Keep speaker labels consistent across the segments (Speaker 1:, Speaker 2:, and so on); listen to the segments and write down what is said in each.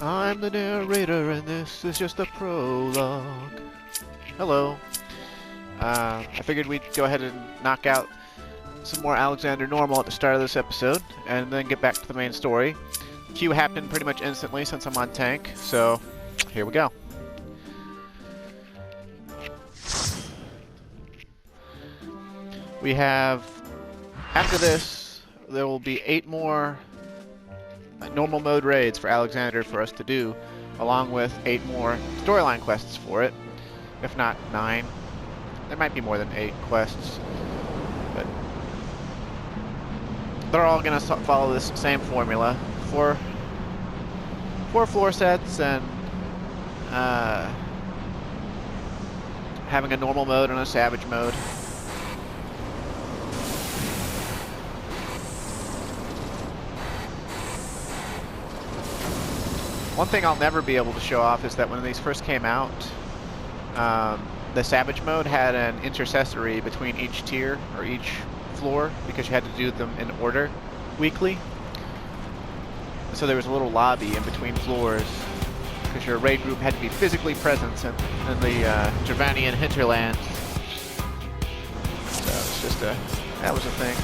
Speaker 1: I'm the narrator and this is just a prologue. Hello. I figured we'd go ahead and knock out some more Alexander Normal at the start of this episode, and then get back to the main story. Q happened pretty much instantly since I'm on tank, so here we go. We have, after this, there will be 8 more normal mode raids for Alexander for us to do, along with 8 more storyline quests for it, if not 9. There might be more than 8 quests, but they're all going to follow this same formula. 4 floor sets and having a normal mode and a savage mode. One thing I'll never be able to show off is that when these first came out, the Savage mode had an intercessory between each tier, or each floor, because you had to do them in order weekly. So there was a little lobby in between floors, because your raid group had to be physically present in the Gervanian hinterlands. So it's just that was a thing.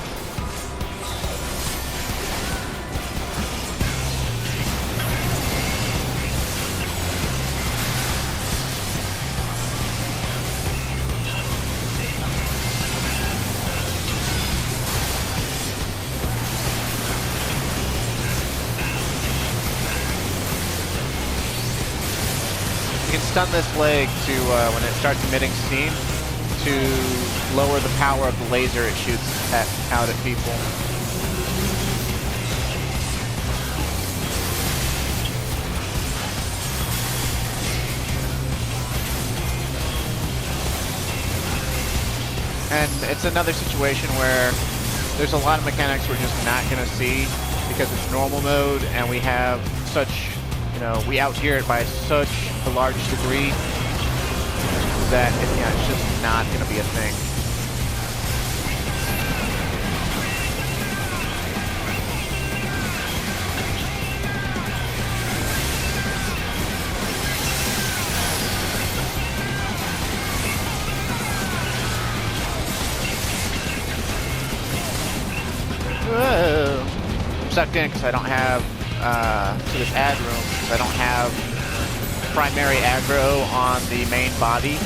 Speaker 1: You can stun this leg to, when it starts emitting steam, to lower the power of the laser it shoots out at people. And it's another situation where there's a lot of mechanics we're just not going to see because it's normal mode and we have such, we out-tier it by such a large degree that it's just not going to be a thing. Whoa. I'm sucked in because I don't have to this ad room because I don't have primary aggro on the main body.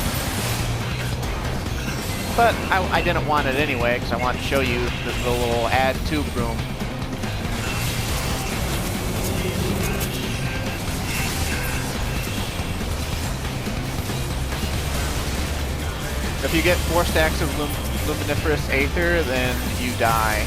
Speaker 1: But I didn't want it anyway because I wanted to show you the little ad tube room. If you get 4 stacks of luminiferous aether, then you die.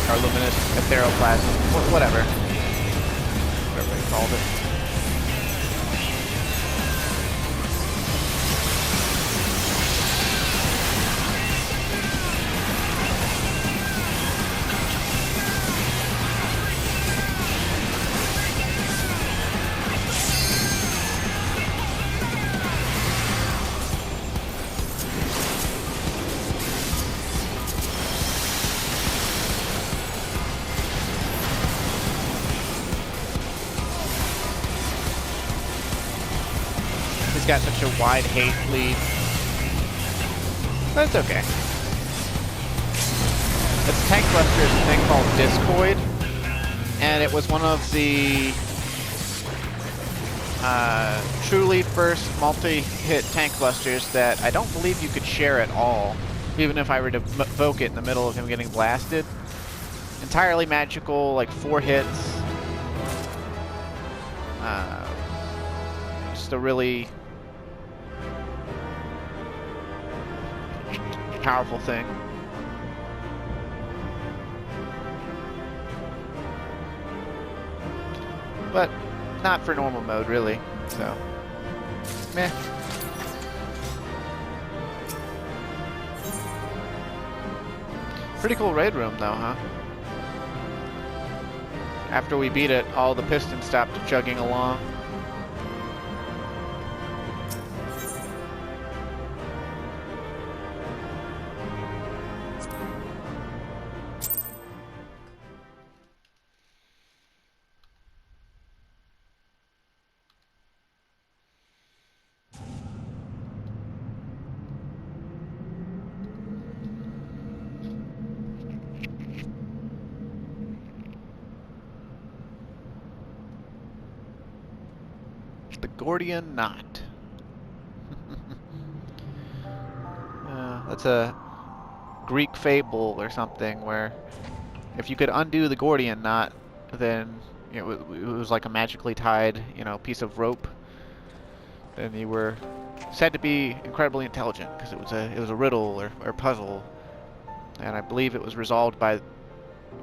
Speaker 1: Or luminous etheroplasm, whatever they called it. Got such a wide hate lead. But it's okay. Its tank cluster is a thing called Discoid, and it was one of the truly first multi-hit tank clusters that I don't believe you could share at all, even if I were to evoke it in the middle of him getting blasted. Entirely magical, like 4 hits. Just a really powerful thing. But not for normal mode, really. So, meh. Pretty cool raid room, though, huh? After we beat it, all the pistons stopped chugging along. The Gordian knot. That's a Greek fable or something where if you could undo the Gordian knot, then it was like a magically tied, piece of rope. Then you were said to be incredibly intelligent because it was a riddle or puzzle, and I believe it was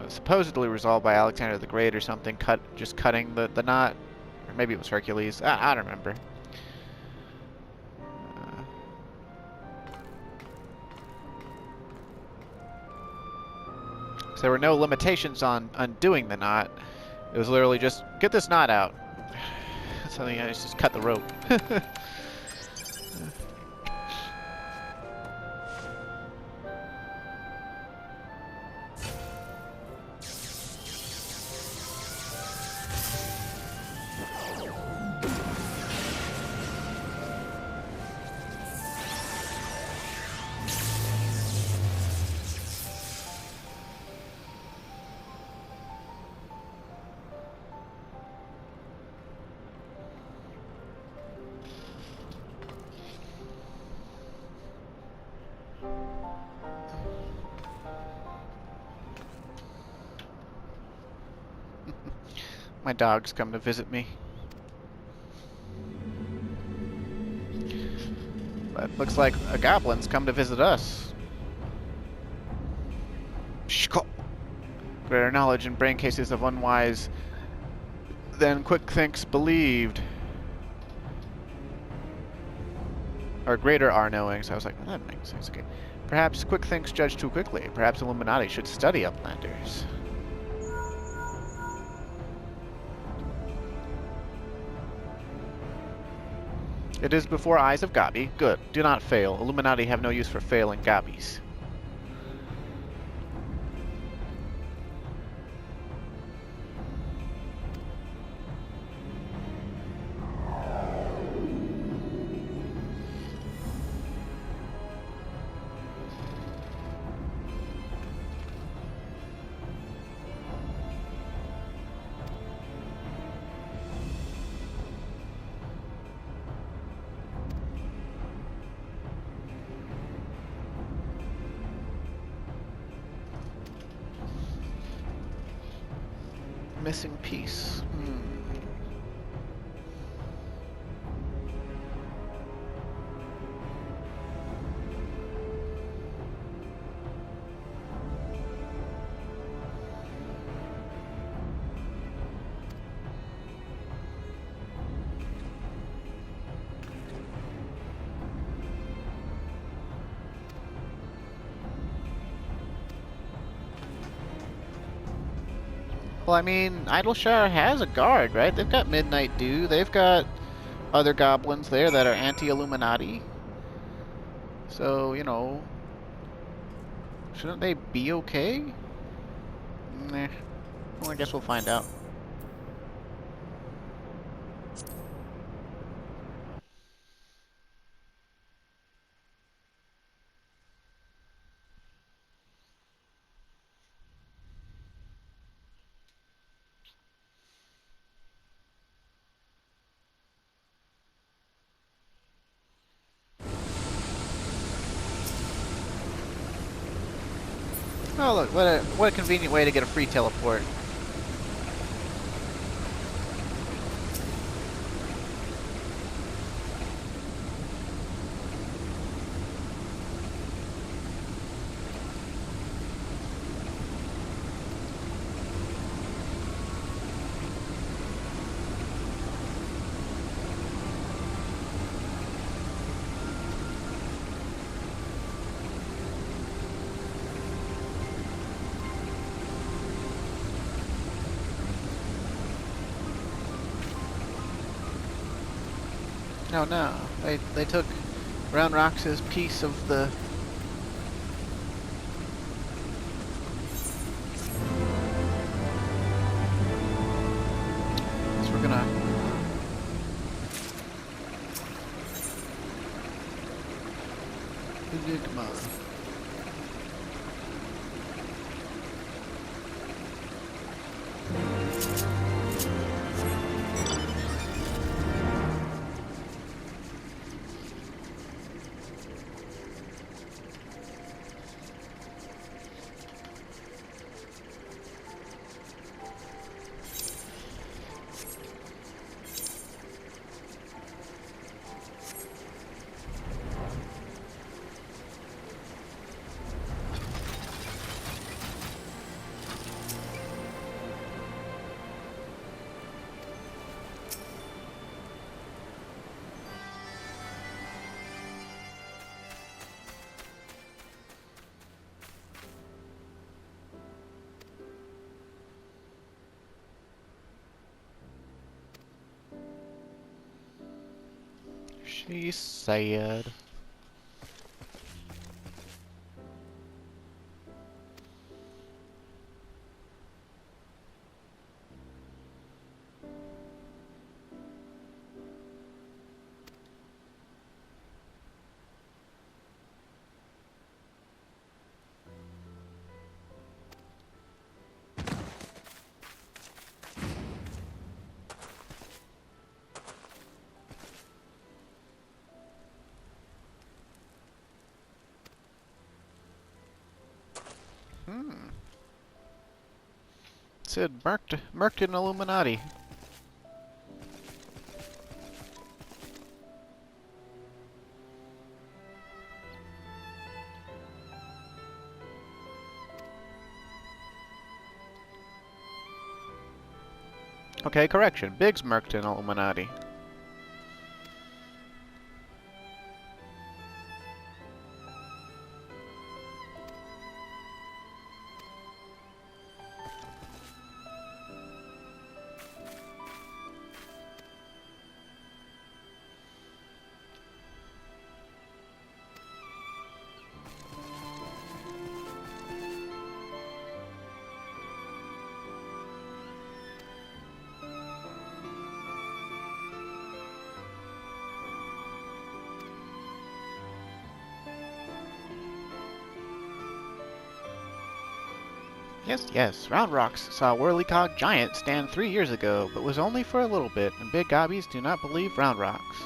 Speaker 1: supposedly resolved by Alexander the Great or something. Just cutting the knot, or maybe it was Hercules. I don't remember. So there were no limitations on undoing the knot. It was literally just get this knot out. So just cut the rope. My dog's come to visit me. But looks like a goblin's come to visit us. Greater knowledge and brain cases of unwise than quick thinks believed. Or greater are knowing. So I was like, well, that makes sense. Okay. Perhaps quick thinks judge too quickly. Perhaps Illuminati should study Uplanders. It is before eyes of Gabi. Good. Do not fail. Illuminati have no use for failing Gabis. Missing piece. Well, I mean, Idleshire has a guard, right? They've got Midnight Dew. They've got other goblins there that are anti-Illuminati. So, shouldn't they be okay? Nah. Well, I guess we'll find out. Oh look, what a convenient way to get a free teleport. No, they took Round Rox's piece of the... So we're gonna... Enigma. She said. Said murked in Illuminati. Okay, correction. Biggs murked in Illuminati. Yes, Round Rocks saw Whirlycog Giant stand 3 years ago, but was only for a little bit, and big gobbies do not believe Round Rocks.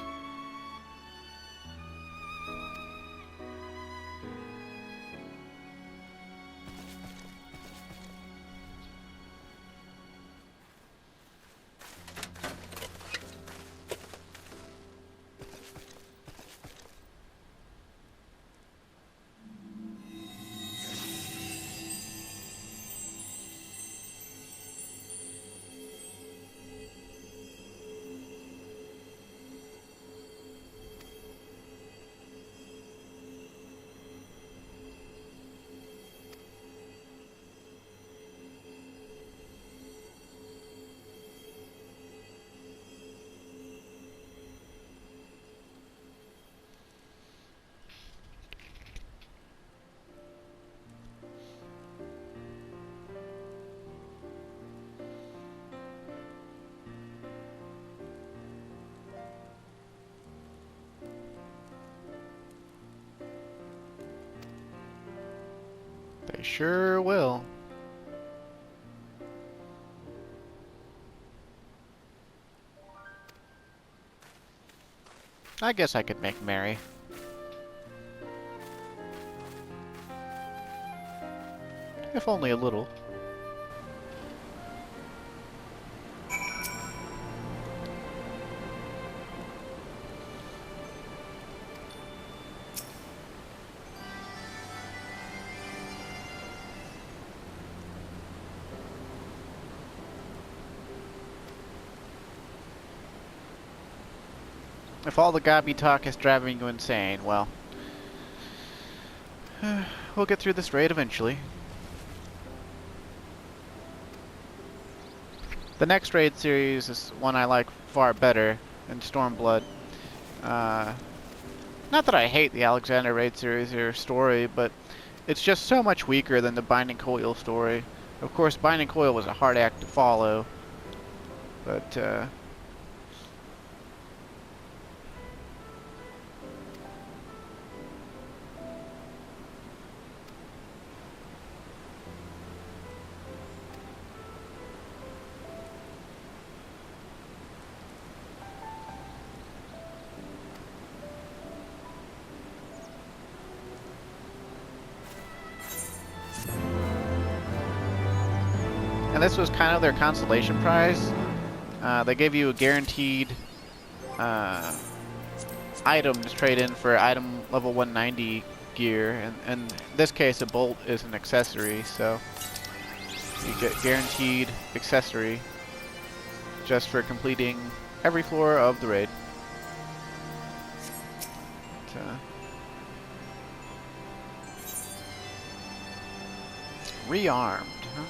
Speaker 1: They sure will. I guess I could make merry. If only a little. If all the gobby talk is driving you insane, well, we'll get through this raid eventually. The next raid series is one I like far better than Stormblood. Not that I hate the Alexander raid series or story, but it's just so much weaker than the Binding Coil story. Of course, Binding Coil was a hard act to follow, but and this was kind of their consolation prize. They gave you a guaranteed item to trade in for item level 190 gear, and in this case a bolt is an accessory, so you get guaranteed accessory just for completing every floor of the raid. Rearmed, huh?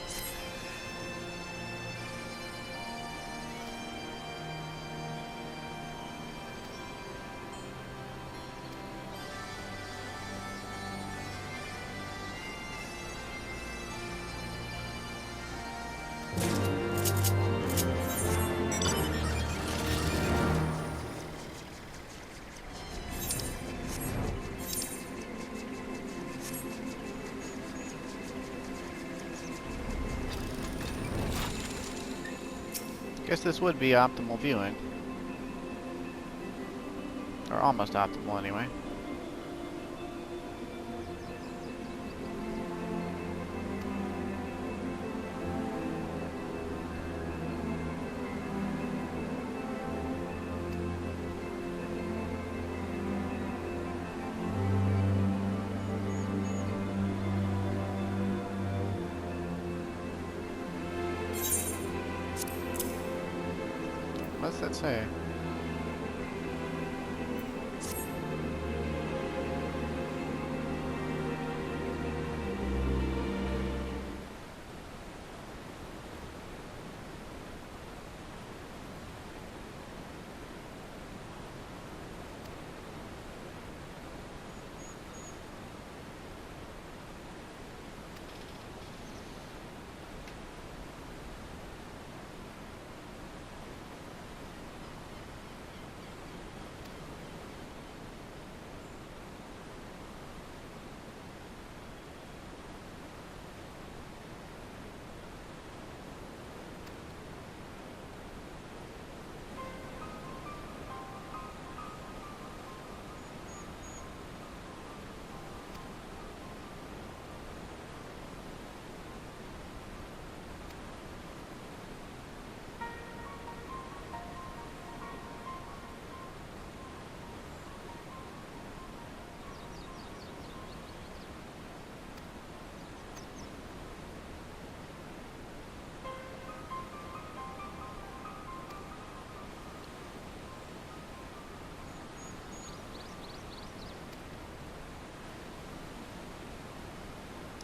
Speaker 1: Guess this would be optimal viewing. Or almost optimal anyway. What's that say?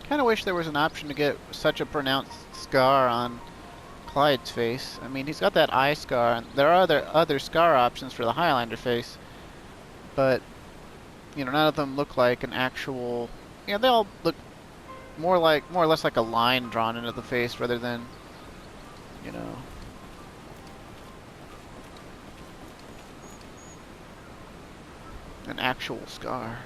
Speaker 1: Kind of wish there was an option to get such a pronounced scar on Clyde's face. I mean, he's got that eye scar, and there are other scar options for the Highlander face, but you know, none of them look like an actual. Yeah, they all look more or less like a line drawn into the face rather than, you know. An actual scar.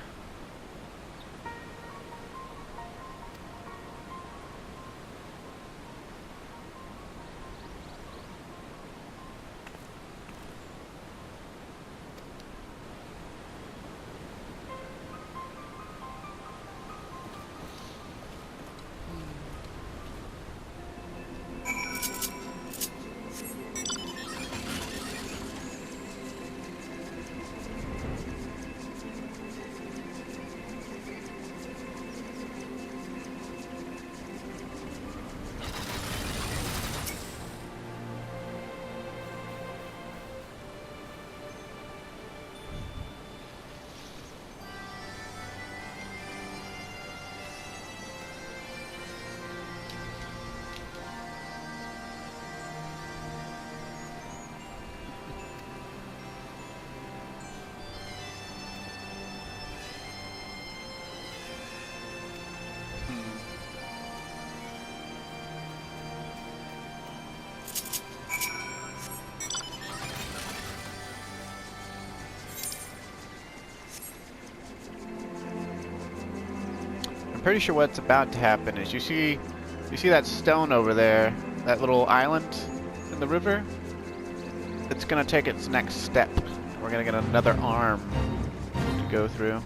Speaker 1: I'm pretty sure what's about to happen is you see that stone over there, that little island in the river? It's gonna take its next step. We're gonna get another arm to go through.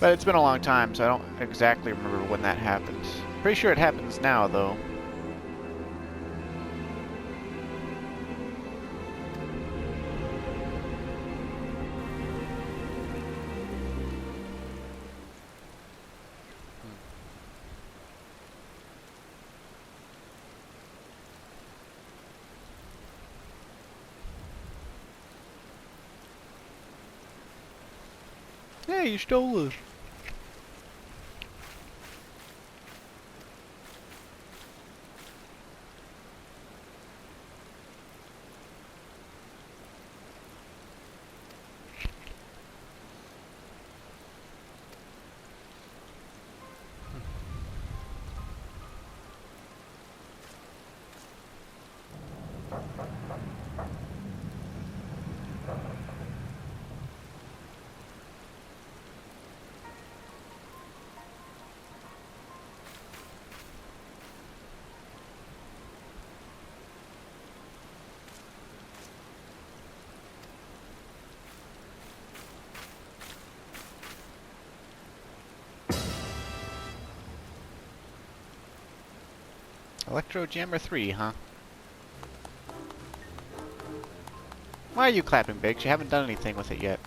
Speaker 1: But it's been a long time, so I don't exactly remember when that happens. Pretty sure it happens now, though. Hey, you stole it. Electro Jammer 3, huh? Why are you clapping, Biggs? You haven't done anything with it yet.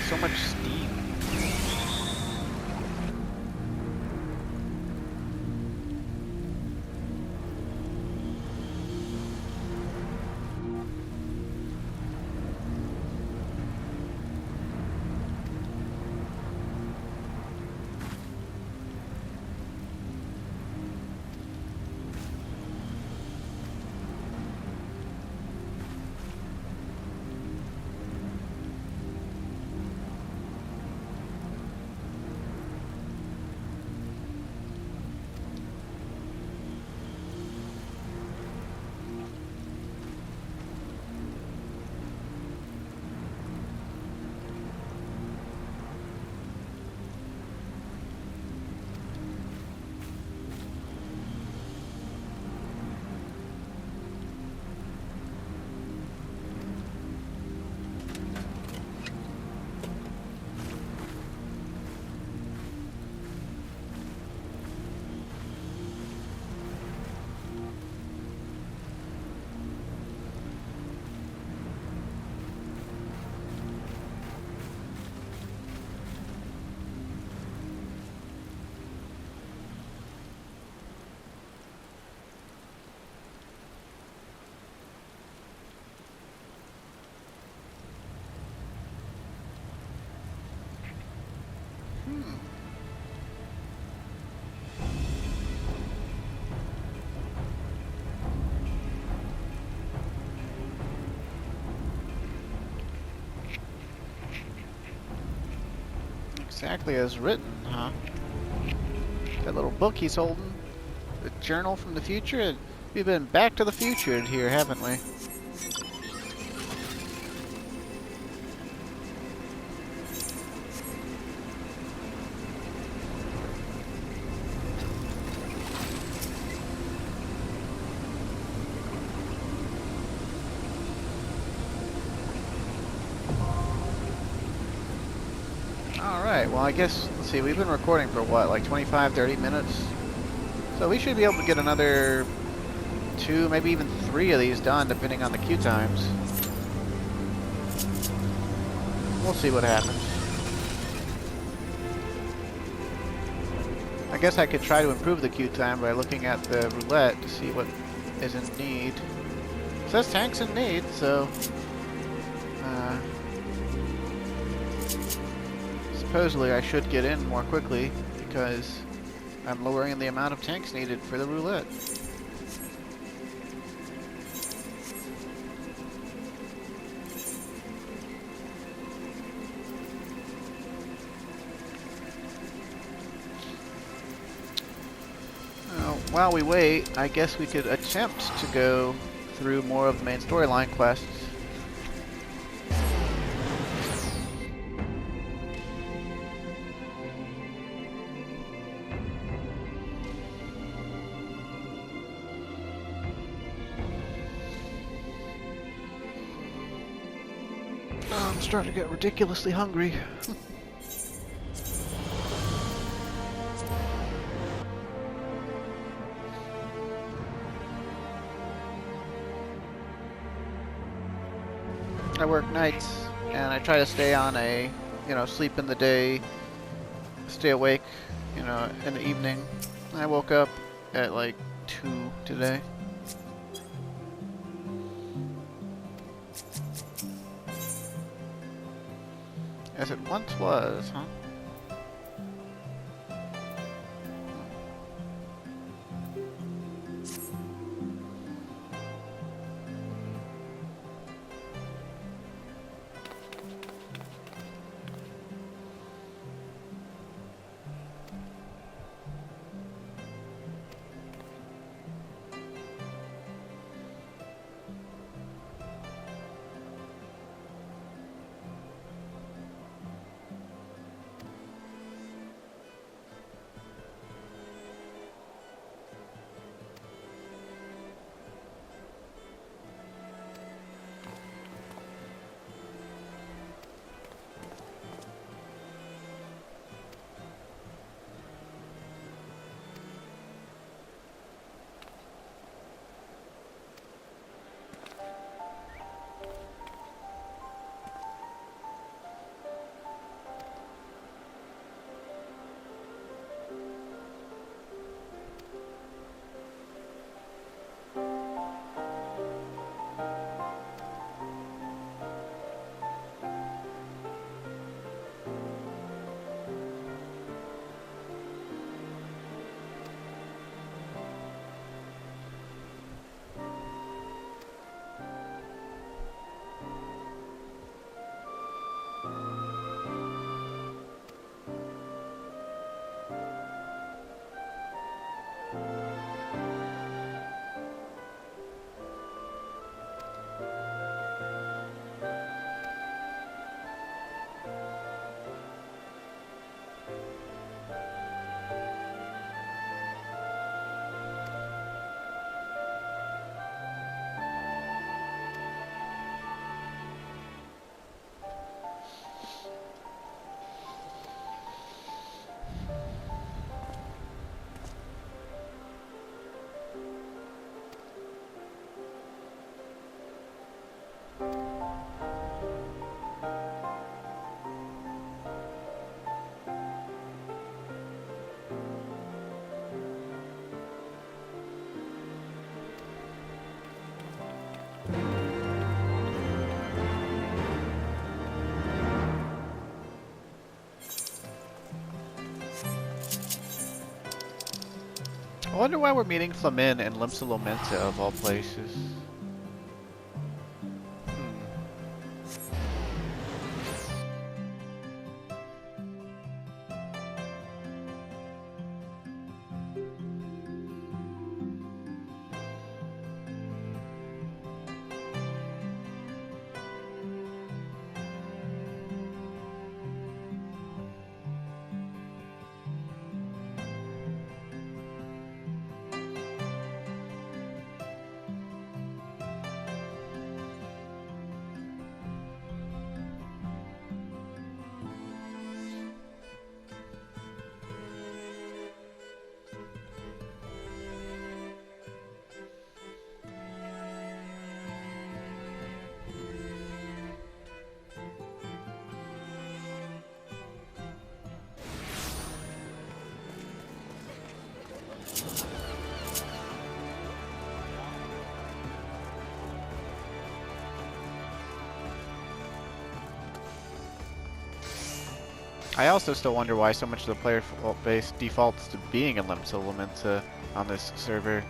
Speaker 1: So much steam. Exactly as written, huh? That little book he's holding, the journal from the future. We've been back to the future here, haven't we? Alright, well I guess, let's see, we've been recording for what, like 25, 30 minutes? So we should be able to get another 2, maybe even 3 of these done, depending on the queue times. We'll see what happens. I guess I could try to improve the queue time by looking at the roulette to see what is in need. It says tanks in need, so... supposedly I should get in more quickly because I'm lowering the amount of tanks needed for the roulette. while we wait, I guess we could attempt to go through more of the main storyline quests. Oh, I'm starting to get ridiculously hungry. I work nights, and I try to stay on a, sleep in the day, stay awake, in the evening. I woke up at like 2 today. As it once was, huh? I wonder why we're meeting Flamin and Limsa Lominsa of all places. I also still wonder why so much of the player base defaults to being a Limsa Lominsa on this server.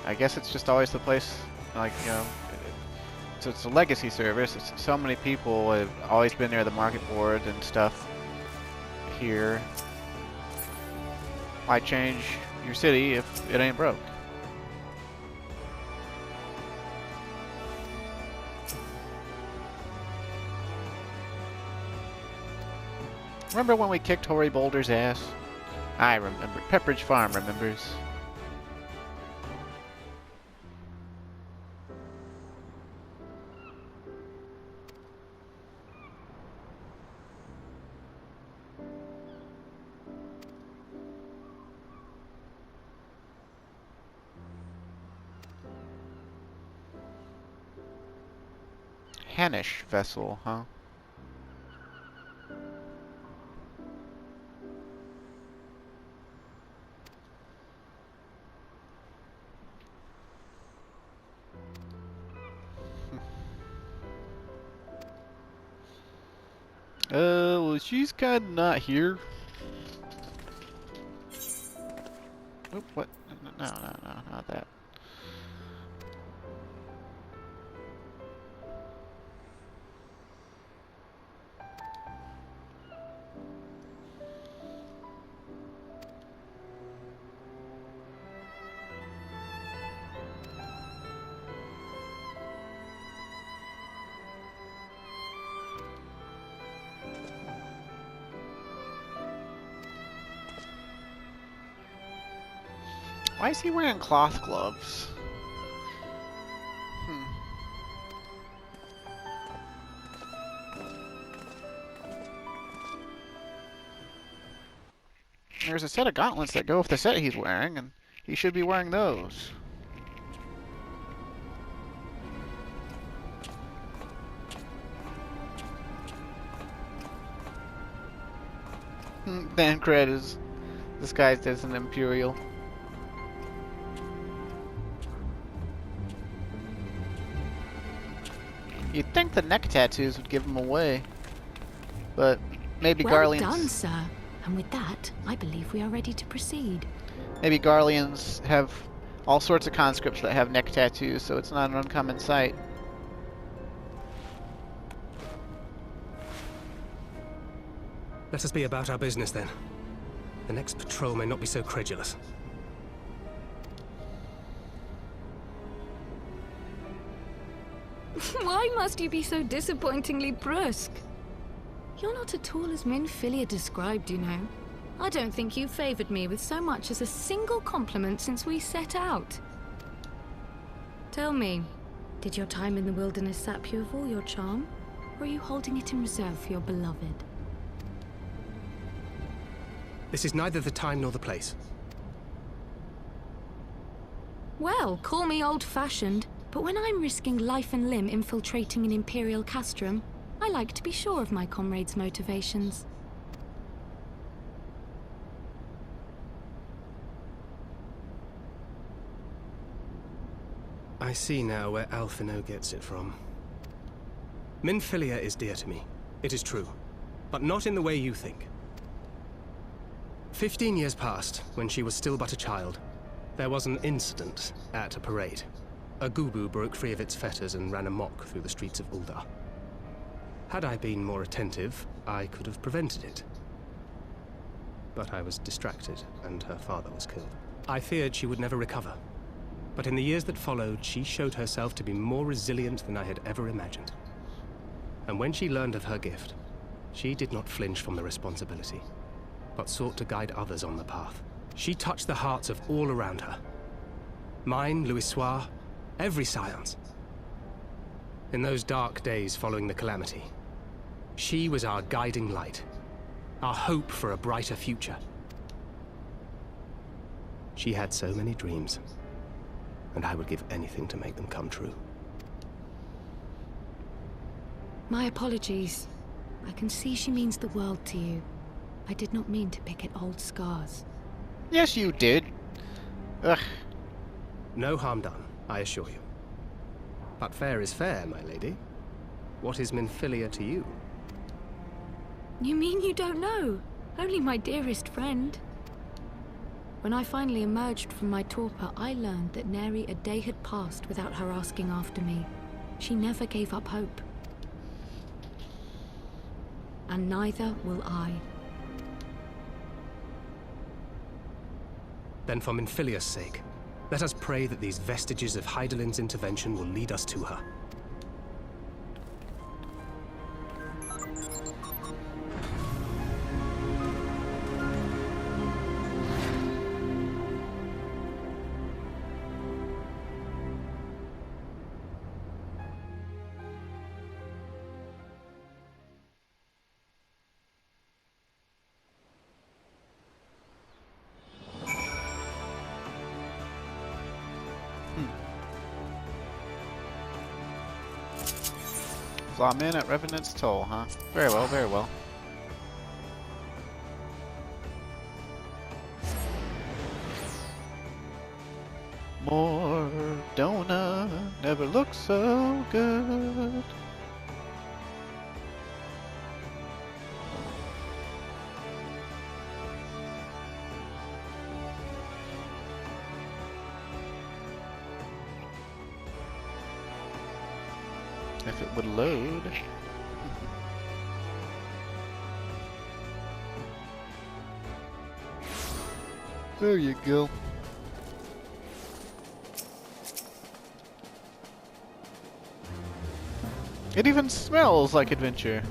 Speaker 1: I guess it's just always the place, like, so it's a legacy server, so so many people have always been near the market board and stuff here. Why change your city if it ain't broke? Remember when we kicked Hoary Boulder's ass? I remember. Pepperidge Farm remembers. Hannish vessel, huh? Well, she's kind of not here. Oop, what? No, not that. Why is he wearing cloth gloves? There's a set of gauntlets that go with the set he's wearing, and he should be wearing those. Bancred is disguised as an Imperial. You'd think the neck tattoos would give him away, but maybe Garleans...
Speaker 2: Well done, sir. And with that, I believe we are ready to proceed.
Speaker 1: Maybe Garleans have all sorts of conscripts that have neck tattoos, so it's not an uncommon sight.
Speaker 3: Let us be about our business, then. The next patrol may not be so credulous.
Speaker 2: Why must you be so disappointingly brusque? You're not at all as Minfilia described, you know. I don't think you favored me with so much as a single compliment since we set out. Tell me, did your time in the wilderness sap you of all your charm? Or are you holding it in reserve for your beloved?
Speaker 3: This is neither the time nor the place.
Speaker 2: Well, call me old-fashioned, but when I'm risking life and limb infiltrating an Imperial castrum, I like to be sure of my comrades' motivations.
Speaker 3: I see now where Alphino gets it from. Minfilia is dear to me. It is true. But not in the way you think. 15 years passed, when she was still but a child. There was an incident at a parade. A Gubu broke free of its fetters and ran amok through the streets of Uldar. Had I been more attentive, I could have prevented it. But I was distracted, and her father was killed. I feared she would never recover. But in the years that followed, she showed herself to be more resilient than I had ever imagined. And when she learned of her gift, she did not flinch from the responsibility, but sought to guide others on the path. She touched the hearts of all around her. Mine, Louisoix, every science. In those dark days following the calamity, she was our guiding light, our hope for a brighter future. She had so many dreams, and I would give anything to make them come true.
Speaker 2: My apologies. I can see she means the world to you. I did not mean to pick at old scars.
Speaker 1: Yes, you did. Ugh.
Speaker 3: No harm done, I assure you. But fair is fair, my lady. What is Minfilia to you?
Speaker 2: You mean you don't know? Only my dearest friend. When I finally emerged from my torpor, I learned that nary a day had passed without her asking after me. She never gave up hope. And neither will I.
Speaker 3: then for Minfilia's sake, let us pray that these vestiges of Hydaelyn's intervention will lead us to her.
Speaker 1: Flaw in at Revenant's Toll, huh? Very well, very well. More donut never looks so good. If it would load. There you go. It even smells like adventure.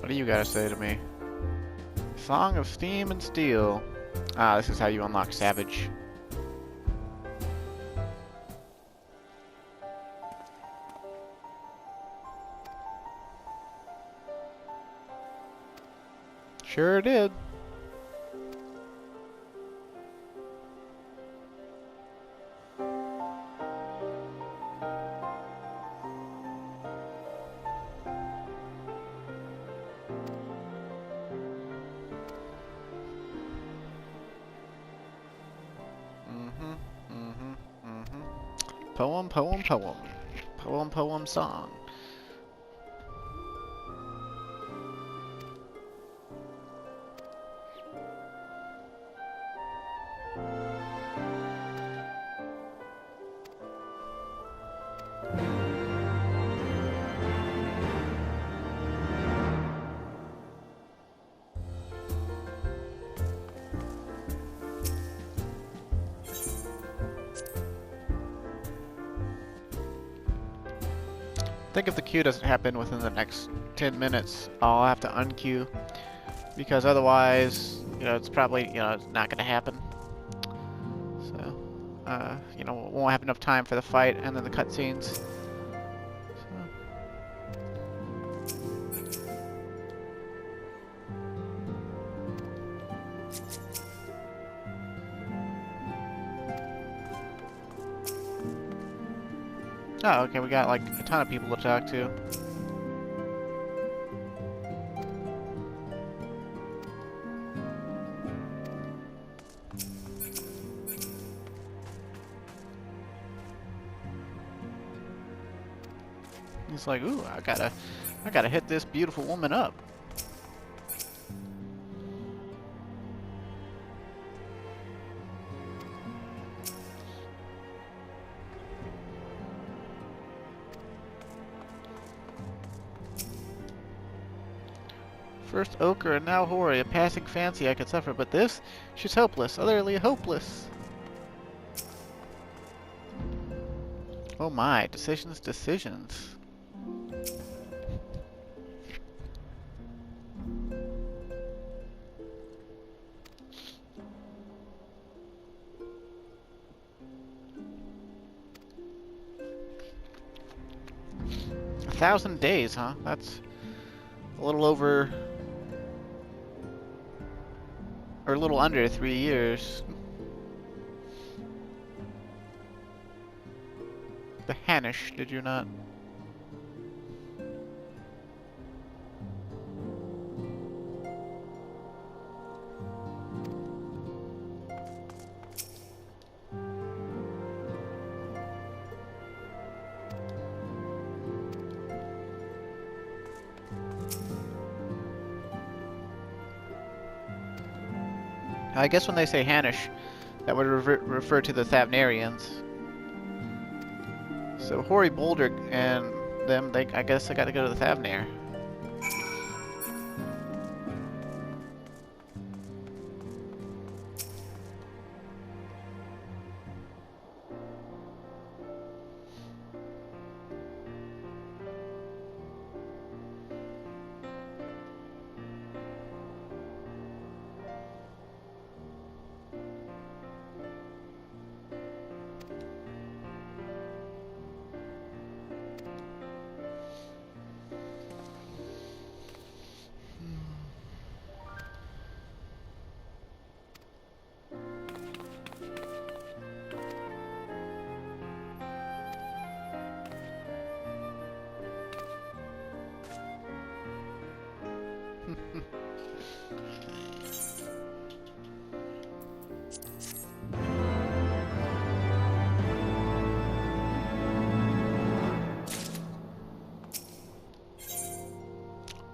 Speaker 1: What do you gotta say to me? Song of Steam and Steel. Ah, this is how you unlock Savage. Sure did. Poem, poem, poem. Poem, poem, song. I think if the queue doesn't happen within the next 10 minutes, I'll have to unqueue, because otherwise, you know, it's probably, you know, it's not going to happen. So, you know, we won't have enough time for the fight and then the cutscenes. Oh, okay, we got like a ton of people to talk to. He's like, ooh, I gotta hit this beautiful woman up. First ochre and now hoary, a passing fancy I could suffer, but this? She's hopeless, utterly hopeless. Oh my, decisions, decisions. A 1,000 days, huh? That's a little over, or a little under 3 years. The Hanish, did you not? I guess when they say Hanish, that would refer to the Thavnarians. So Hoary Boulder and them, I guess I gotta go to the Thavnir.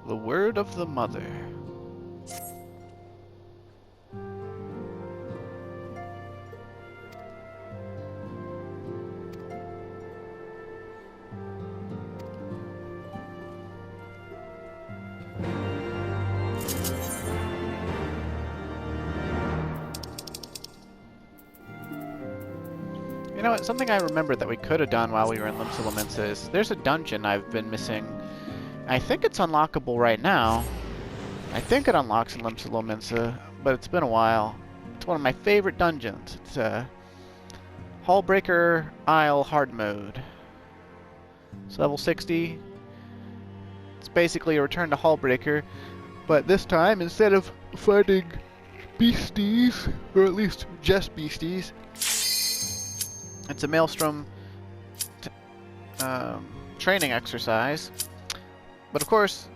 Speaker 1: The word of the mother. You know what, something I remembered that we could have done while we were in Limsa Lominsa is there's a dungeon I've been missing. I think it's unlockable right now. I think it unlocks in Limsa Lominsa, but it's been a while. It's one of my favorite dungeons. It's Hullbreaker Isle Hard Mode. It's level 60. It's basically a return to Hullbreaker, but this time, instead of fighting beasties, or at least just beasties, it's a Maelstrom training exercise. But of course,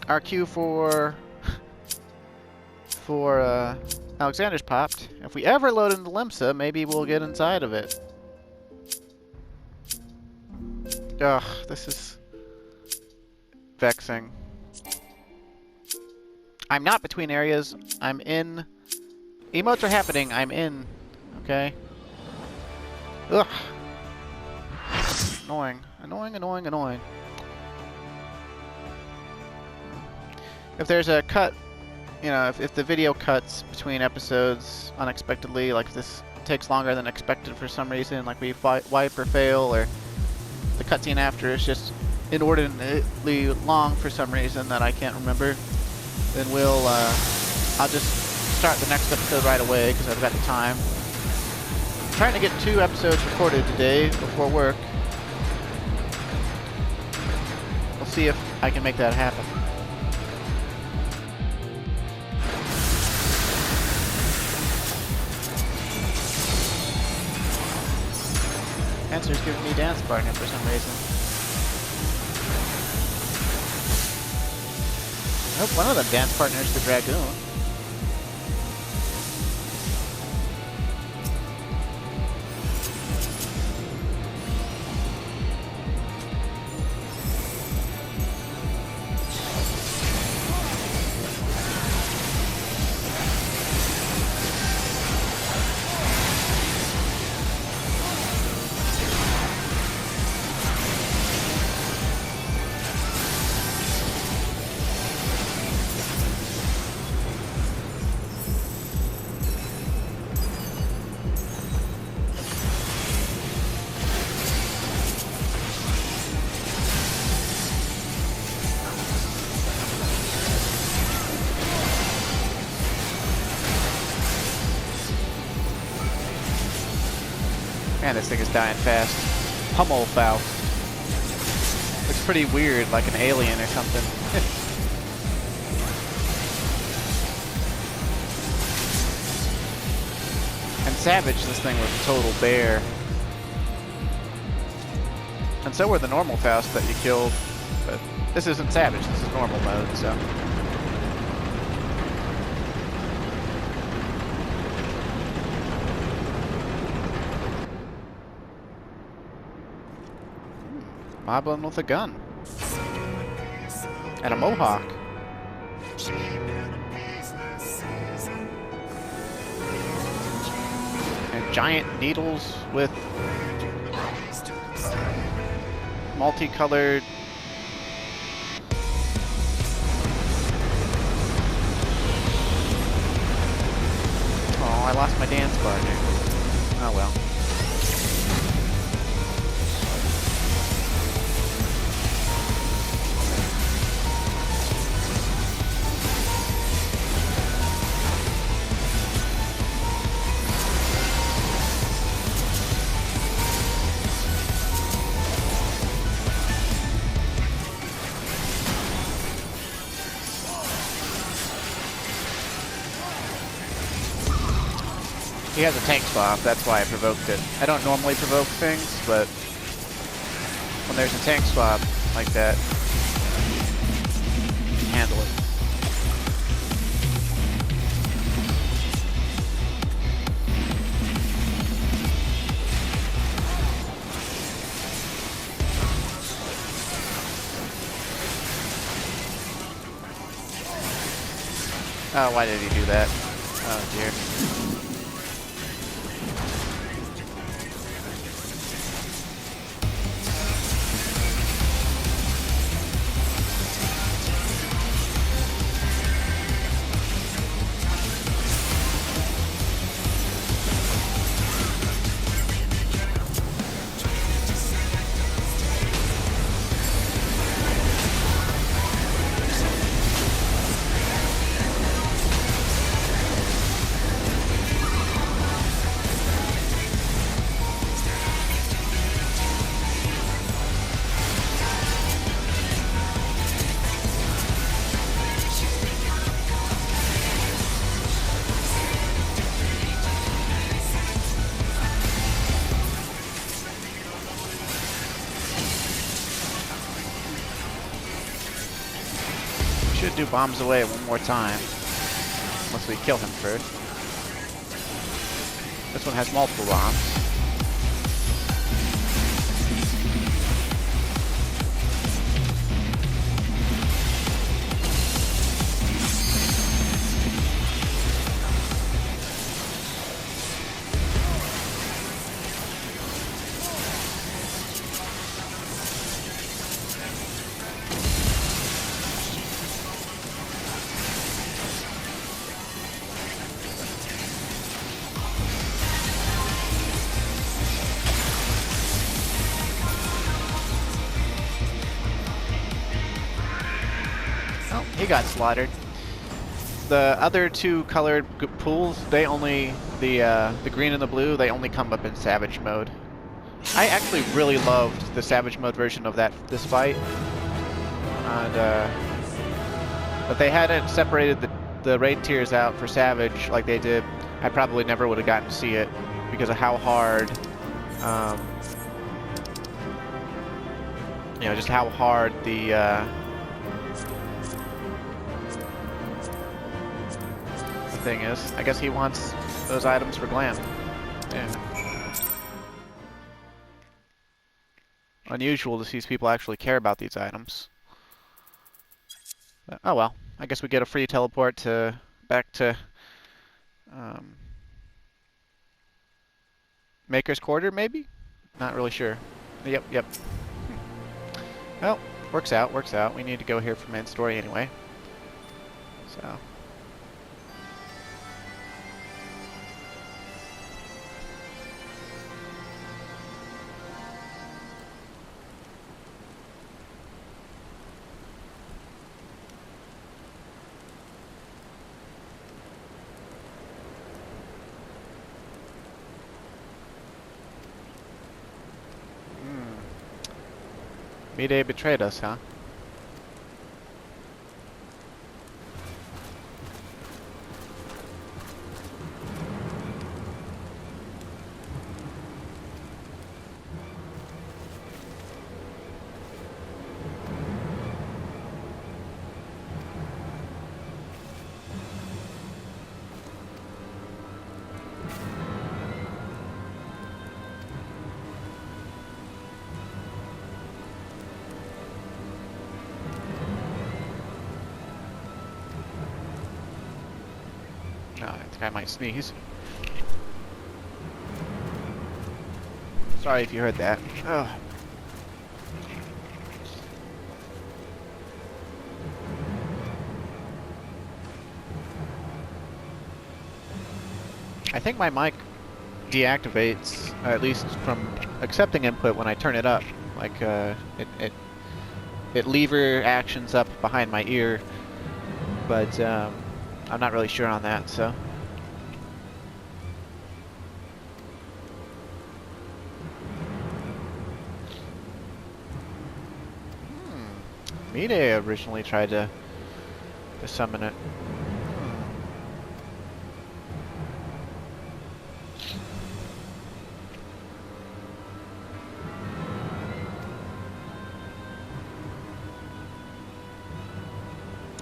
Speaker 1: our queue for Alexander's popped. If we ever load into Limsa, maybe we'll get inside of it. Ugh, this is vexing. I'm not between areas. I'm in. Emotes are happening. I'm in. Okay. Ugh. Annoying. Annoying, annoying, annoying. If there's a cut, you know, if the video cuts between episodes unexpectedly, like if this takes longer than expected for some reason, like we wipe or fail, or the cutscene after is just inordinately long for some reason that I can't remember, then I'll just start the next episode right away because I've got the time. I'm trying to get 2 episodes recorded today before work. We'll see if I can make that happen. Answer's giving me dance partner for some reason. I hope one of them dance partners the Dragoon. Man, this thing is dying fast. Hummelfaust. Looks pretty weird, like an alien or something. And Savage, this thing was a total bear. And so were the normal Faust that you killed. But this isn't Savage, this is normal mode, so. Moblin with a gun. And a mohawk. giant needles with multicolored. Oh, I lost my dance bar here. Oh well. He has a tank swap, that's why I provoked it. I don't normally provoke things, but when there's a tank swap like that, handle it. Oh, why did he do that? Oh dear. Should do bombs away one more time. Once we kill him first. This one has multiple bombs. He got slaughtered. The other two colored pools, they only, the green and the blue, they only come up in Savage mode. I actually really loved the Savage mode version of this fight. And, but they hadn't separated the raid tiers out for Savage like they did. I probably never would have gotten to see it because of how hard, you know, just how hard the thing is. I guess he wants those items for glam. Yeah. Unusual to see people actually care about these items. But, oh well. I guess we get a free teleport back to Maker's Quarter, maybe? Not really sure. Yep. Well, works out. We need to go here for main story anyway. So. Mayday betrayed us, huh? Oh, I think I might sneeze. Sorry if you heard that. Ugh. I think my mic deactivates, at least from accepting input when I turn it up. Like, it lever actions up behind my ear, but I'm not really sure on that, so. Mide originally tried to summon it.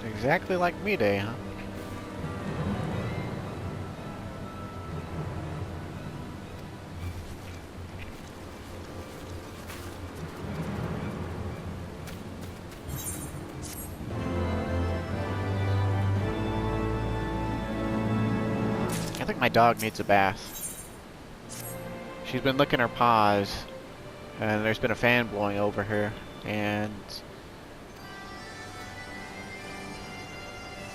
Speaker 1: Exactly like Mide, huh? I think my dog needs a bath. She's been licking her paws, and there's been a fan blowing over her, and...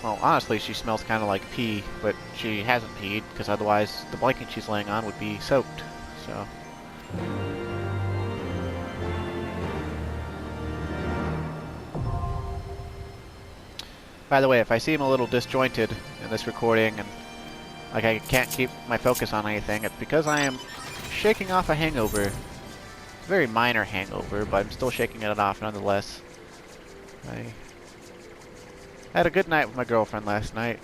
Speaker 1: well, honestly, she smells kind of like pee, but she hasn't peed, because otherwise the blanket she's laying on would be soaked, so... By the way, if I seem a little disjointed in this recording, and like I can't keep my focus on anything, it's because I am shaking off a hangover. It's a very minor hangover, but I'm still shaking it off nonetheless. I had a good night with my girlfriend last night,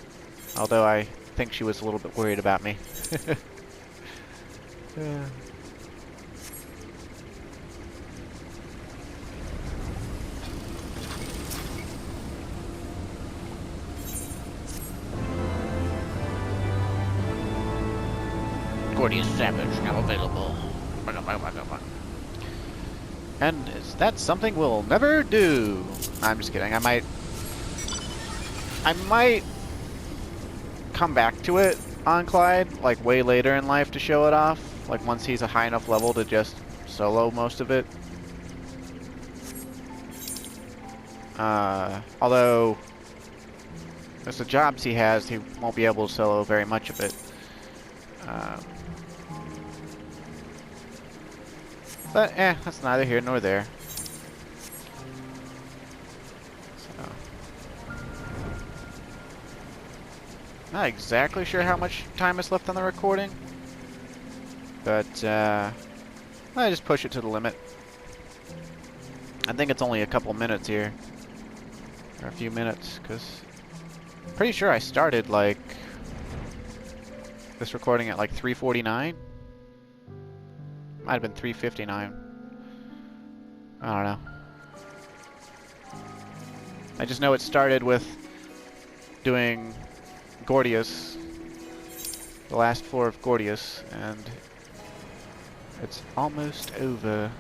Speaker 1: although I think she was a little bit worried about me. Gordian Savage, now available. And is that something we'll never do? I'm just kidding. I might come back to it on Clyde, like way later in life to show it off. Like once he's a high enough level to just solo most of it. Although, as the jobs he has, he won't be able to solo very much of it. But, that's neither here nor there. So. Not exactly sure how much time is left on the recording. But, I just push it to the limit. I think it's only a couple minutes here. Or a few minutes, because I'm pretty sure I started, like, this recording at, like, 3:49. Might have been 3:59. I don't know. I just know it started with doing Gordius, the last floor of Gordius, and it's almost over.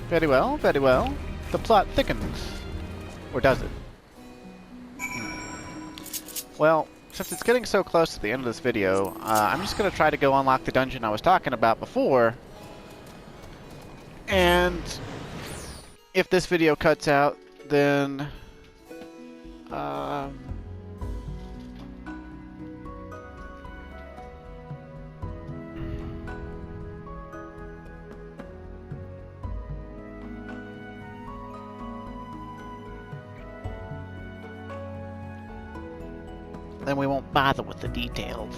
Speaker 1: Very well, very well. The plot thickens. Or does it? Well, since it's getting so close to the end of this video, I'm just going to try to go unlock the dungeon I was talking about before. And if this video cuts out, then then we won't bother with the details.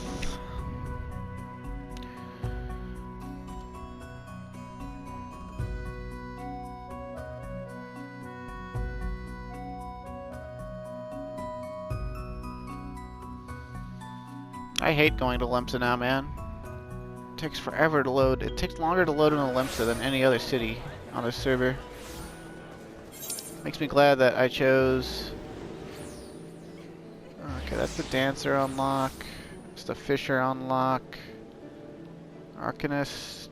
Speaker 1: I hate going to Limsa now, man. It takes forever to load. It takes longer to load in Limsa than any other city on this server. Makes me glad that I chose... Okay, that's the Dancer unlock. It's the Fisher unlock. Arcanist.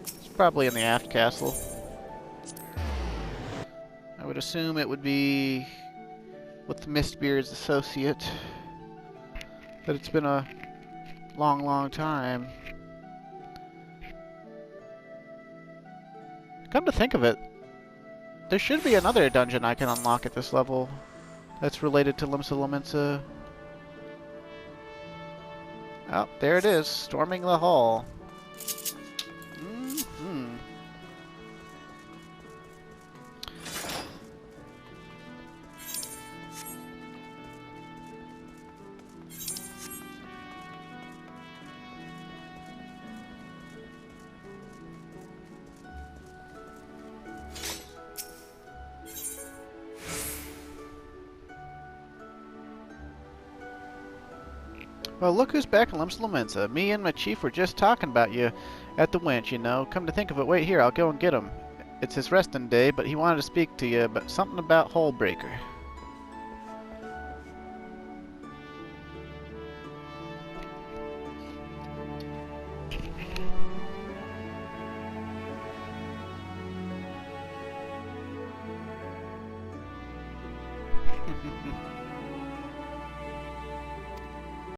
Speaker 1: It's probably in the Aft Castle. I would assume it would be with the Mistbeard's associate. But it's been a long, long time. Come to think of it, there should be another dungeon I can unlock at this level that's related to Limsa Lominsa. Oh, there it is, storming the hall. Well, look who's back in Limsa Lominsa. Me and my chief were just talking about you at the winch, you know. Come to think of it, wait here, I'll go and get him. It's his resting day, but he wanted to speak to you about something about Hullbreaker.